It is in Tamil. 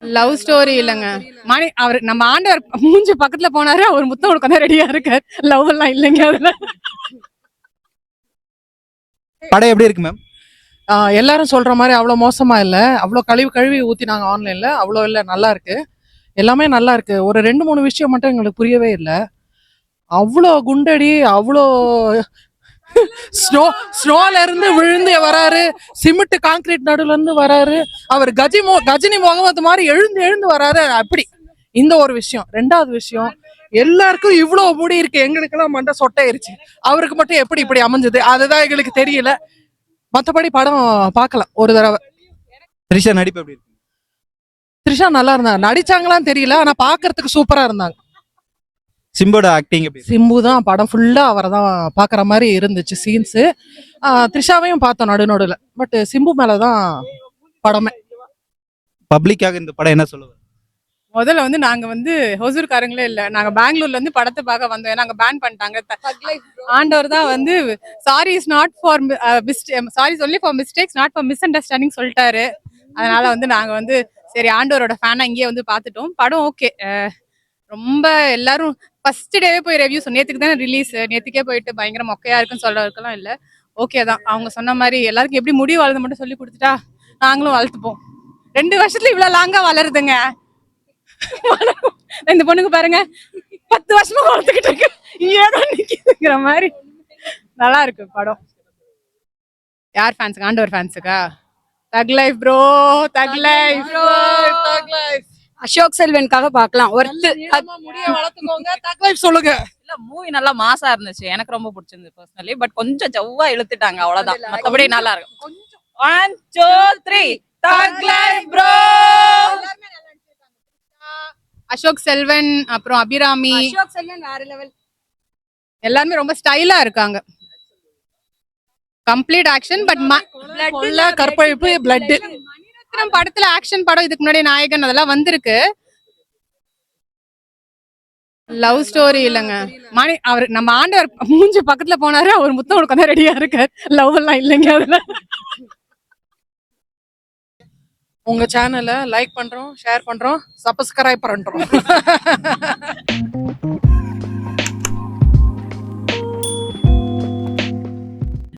லவ் ஸ்டோரி இல்லைங்க. மணி அவர் நம்ம ஆண்டவர் மூஞ்சி பக்கத்துல போனாரு, அவர் முத்தம் கொடுக்க தான் ரெடியா இருக்காரு. லவ் எல்லாம் இல்லைங்க அதுல. படம் எப்படி இருக்கு மேம்? எல்லாரும் சொல்ற மாதிரி அவ்வளோ மோசமா இல்லை, அவ்வளோ கழுவி கழுவி ஊத்தினாங்க ஆன்லைன்ல, அவ்வளோ இல்லை, நல்லா இருக்கு, எல்லாமே நல்லா இருக்கு. ஒரு 2 3 விஷயம் மட்டும் எங்களுக்கு புரியவே இல்லை. அவ்வளோ குண்டடி, அவ்வளோ ஸ்னோல இருந்து விழுந்து வராரு, சிமெண்ட் கான்கிரீட் நடுவுல இருந்து வராரு, அவர் கஜினி முகமது மாதிரி எழுந்து எழுந்து வராரு. அப்படி இந்த ஒரு விஷயம். 2வது விஷயம், எல்லாருக்கும் இவ்வளவு முடி இருக்கு, எங்களுக்கெல்லாம் மண்டை சொட்டையிருச்சு, அவருக்கு மட்டும் எப்படி இப்படி அமைஞ்சது அதுதான் எங்களுக்கு தெரியல. மற்றபடி படம் பார்க்கலாம் ஒரு தடவை. த்ரிஷா நடிப்பு எப்படி இருக்கு? த்ரிஷா நல்லா இருந்தாங்க, நடிச்சாங்களான்னு தெரியல, ஆனா பாக்குறதுக்கு சூப்பரா இருந்தாங்க. சிம்போட ஆக்டிங் எப்படி இருக்கு? சிம்பு தான் படம் ஃபுல்லா அவரை தான் பாக்குற மாதிரி இருந்துச்சு சீன்ஸ். த்ரிஷாவையும் பார்த்தோம் நடுநடுல, பட் சிம்பு மேலதான் படமே. பப்ளிக்காக இந்த படம் என்ன சொல்லுவாங்க? முதல்ல வந்து நாங்க வந்து ஹொசூர்காரங்களே இல்ல, நாங்க பெங்களூர்ல இருந்து படத்தை பார்க்க வந்தோம். நாங்க பேன் பண்ணிட்டாங்க. ஆண்டவர் தான் வந்து sorry is not for sorry only for mistakes not for miss understanding சொல்லிட்டாரு. அதனால வந்து நாங்க வந்து சரி ஆண்டவரோட ஃபேனா இங்கேயே வந்து பார்த்துட்டோம். படம் ஓகே. ரொம்ப எல்லாரும் ஃபர்ஸ்ட் டேவே போய் ரிவ்யூ நேற்றுக்கு தானே ரிலீஸ், நேற்றுக்கே போயிட்டு பயங்கர மொக்கையா இருக்குன்னு சொல்றதுக்கெல்லாம் இல்லை, ஓகே தான். அவங்க சொன்ன மாதிரி எல்லாருக்கும் எப்படி முடி வளர்ந்து மட்டும் சொல்லி கொடுத்துட்டா நாங்களும் வளர்த்துப்போம். 2 வருஷத்துல இவ்வளவு லாங்கா வளருதுங்க. இந்த பொண்ணுக்கு பாருங்க 10 வருஷமா வளர்த்துக்கிட்டு இருக்கு, ஏதோ நிக்குதுங்கிற மாதிரி. நல்லா இருக்கு படம். யார் ஃபேன்ஸுக்கு? ஆண்டவர் ஃபேன்ஸுக்கா? தக் லைஃப் ப்ரோ, தக் லைஃப் ப்ரோ, தக் லைஃப். அசோக் செல்வனுக்காக பார்க்கலாம். முடிய வளர்த்துக்கோங்க, தக் லைஃப் சொல்லுங்க. இல்ல மூவி நல்லா மாசா இருந்துச்சு, எனக்கு ரொம்ப பிடிச்சிருந்தது பர்சனலி. பட் கொஞ்சம் ஜவ்வா இழுத்துட்டாங்க, அவ்வளவுதான். மத்தபடி நல்லா இருக்கும். 1 2 3 தக் லைஃப் ப்ரோ. அசோக் செல்வன், அப்புறம் அபிராமி, அசோக் செல்வன் வேற லெவல். எல்லாருமே ரொம்ப ஸ்டைலா இருக்காங்க. Complete action. பட் கற்பழிப்பு, பிளட். மணிரத்னம் படத்துல ஆக்ஷன் படம் இதுக்கு முன்னாடி நாயகன் அதெல்லாம் வந்திருக்கு. லவ் ஸ்டோரி இல்லைங்க. மணி அவர் நம்ம ஆண்டவர் மூஞ்சி பக்கத்துல போனாரு, அவர் முத்தம் கொடுக்க தான் ரெடியா இருக்காரு. லவ் எல்லாம் இல்லைங்க அதுல. உங்க சேனலை லைக் பண்றோம், ஷேர் பண்றோம், சப்ஸ்கிரைப் பண்றோம்.